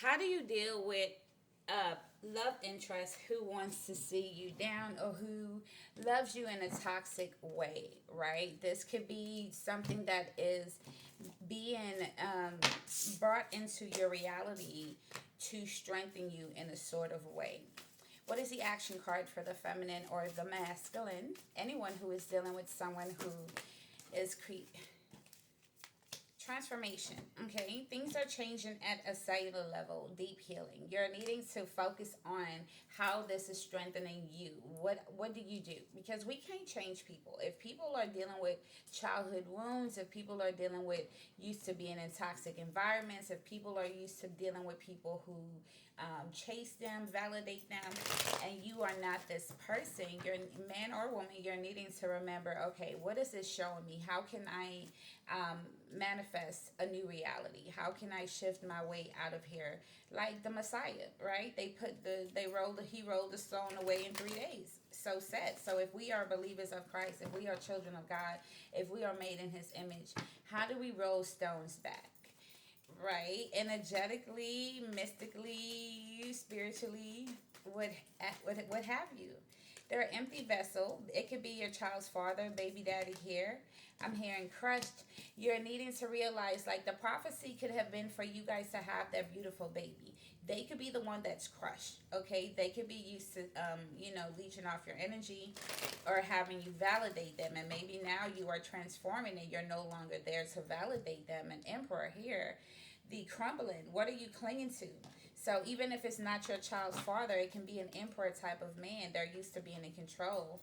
How do you deal with a love interest who wants to see you down or who loves you in a toxic way, right? This could be something that is being brought into your reality to strengthen you in a sort of way. What is the action card for the feminine or the masculine? Anyone who is dealing with someone who is transformation. Okay, things are changing at a cellular level. Deep healing. You're needing to focus on how this is strengthening you. What do you do? Because we can't change people. If people are dealing with childhood wounds, if people are dealing with used to being in toxic environments, if people are used to dealing with people who chase them, validate them, and you are not this person, you're man or woman, you're needing to remember, okay, what is this showing me? How can I manifest a new reality? How can I shift my way out of here? Like the Messiah, right? He rolled the stone away in 3 days. So said. So if we are believers of Christ, if we are children of God, if we are made in His image, how do we roll stones back? Right, energetically, mystically, spiritually, what have you. They're an empty vessel. It could be your child's father, baby daddy here. I'm hearing crushed. You're needing to realize, like, the prophecy could have been for you guys to have that beautiful baby. They could be the one that's crushed, okay? They could be used to, leeching off your energy or having you validate them. And maybe now you are transforming and you're no longer there to validate them. An emperor here, the crumbling. What are you clinging to? So even if it's not your child's father, it can be an emperor type of man. They're used to being in control.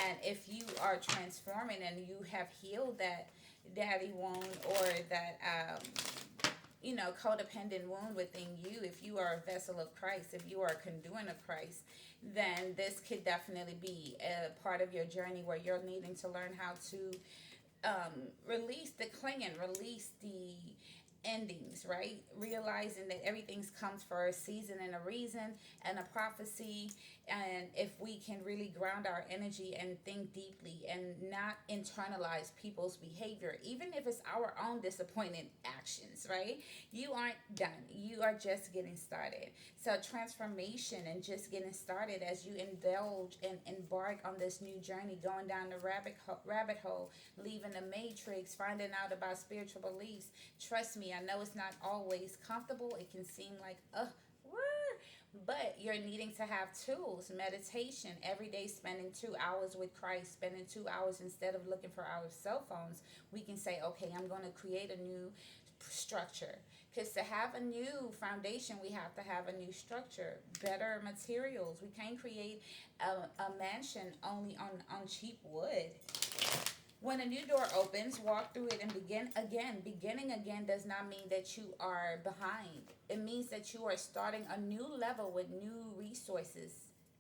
And if you are transforming and you have healed that daddy wound or that codependent wound within you, if you are a vessel of Christ, if you are a conduit of Christ, then this could definitely be a part of your journey where you're needing to learn how to release the clinging, release the endings, right? Realizing that everything's comes for a season and a reason and a prophecy. And if we can really ground our energy and think deeply and not internalize people's behavior, even if it's our own disappointed actions, right? You aren't done. You are just getting started. So transformation and just getting started as you indulge and embark on this new journey, going down the rabbit hole, leaving the matrix, finding out about spiritual beliefs. Trust me, I know it's not always comfortable. It can seem like, but you're needing to have tools, meditation, every day spending 2 hours with Christ, spending 2 hours instead of looking for our cell phones. We can say, okay, I'm going to create a new structure. Because to have a new foundation, we have to have a new structure, better materials. We can't create a mansion only on cheap wood. When a new door opens, walk through it and begin again. Beginning again does not mean that you are behind. It means that you are starting a new level with new resources,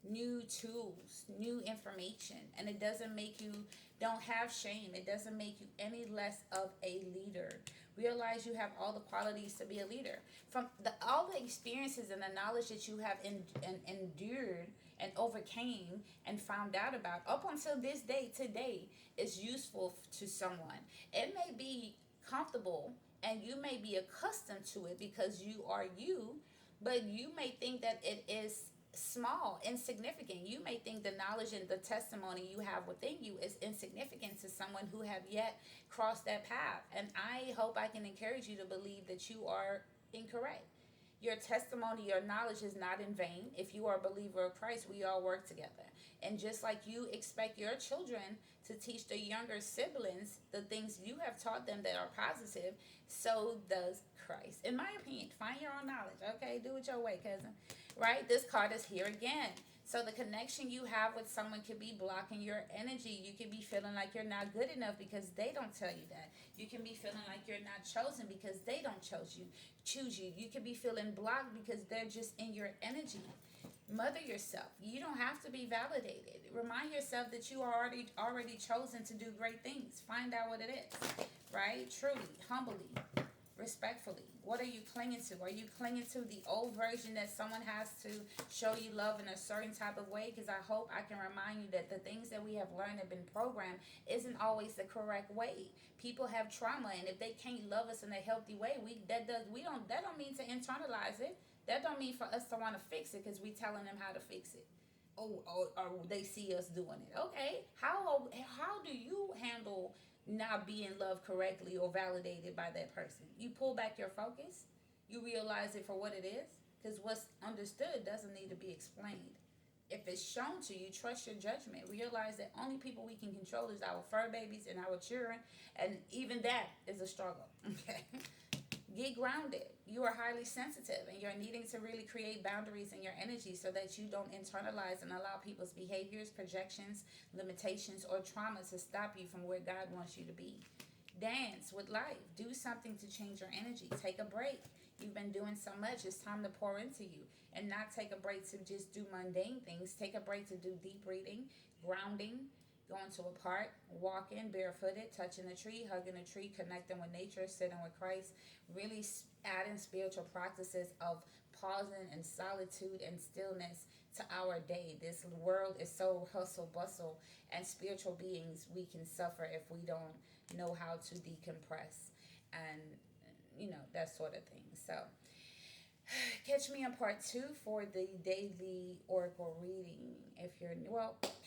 new tools, new information. And it doesn't make you, don't have shame. It doesn't make you any less of a leader. Realize you have all the qualities to be a leader. From all the experiences and the knowledge that you have endured and overcame and found out about up until this day today is useful to someone. It may be comfortable and you may be accustomed to it because you are you, but you may think that it is small, insignificant. You may think the knowledge and the testimony you have within you is insignificant to someone who have yet crossed that path. And I hope I can encourage you to believe that you are incorrect. Your testimony, your knowledge is not in vain. If you are a believer of Christ, we all work together. And just like you expect your children to teach the younger siblings the things you have taught them that are positive, so does Christ. In my opinion, find your own knowledge. Okay, do it your way, cousin. Right? This card is here again. So the connection you have with someone could be blocking your energy. You could be feeling like you're not good enough because they don't tell you that. You can be feeling like you're not chosen because they don't choose you. You could be feeling blocked because they're just in your energy. Mother yourself. You don't have to be validated. Remind yourself that you are already chosen to do great things. Find out what it is. Right? Truly, humbly, respectfully. What are you clinging to? Are you clinging to the old version that someone has to show you love in a certain type of way? Because I hope I can remind you that the things that we have learned and been programmed isn't always the correct way. People have trauma, and if they can't love us in a healthy way, that don't mean to internalize it. That don't mean for us to want to fix it because we telling them how to fix it. Oh, or they see us doing it. Okay, how do you handle not being loved correctly or validated by that person? You pull back your focus. You realize it for what it is, because what's understood doesn't need to be explained. If it's shown to you, trust your judgment. Realize that only people we can control is our fur babies and our children, and even that is a struggle. Okay, get grounded. You are highly sensitive, and you're needing to really create boundaries in your energy so that you don't internalize and allow people's behaviors, projections, limitations, or trauma to stop you from where God wants you to be. Dance with life. Do something to change your energy. Take a break. You've been doing so much. It's time to pour into you and not take a break to just do mundane things. Take a break to do deep breathing, grounding, going to a park, walking barefooted, touching a tree, hugging a tree, connecting with nature, sitting with Christ, really adding spiritual practices of pausing and solitude and stillness to our day. This world is so hustle bustle, and spiritual beings, we can suffer if we don't know how to decompress and that sort of thing. So catch me on part 2 for the daily oracle reading. If you're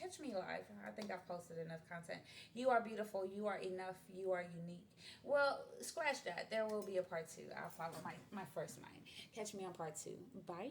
catch me live. I think I've posted enough content. You are beautiful. You are enough. You are unique. Well, scratch that. There will be a part 2. I'll follow my first mind. Catch me on part 2. Bye.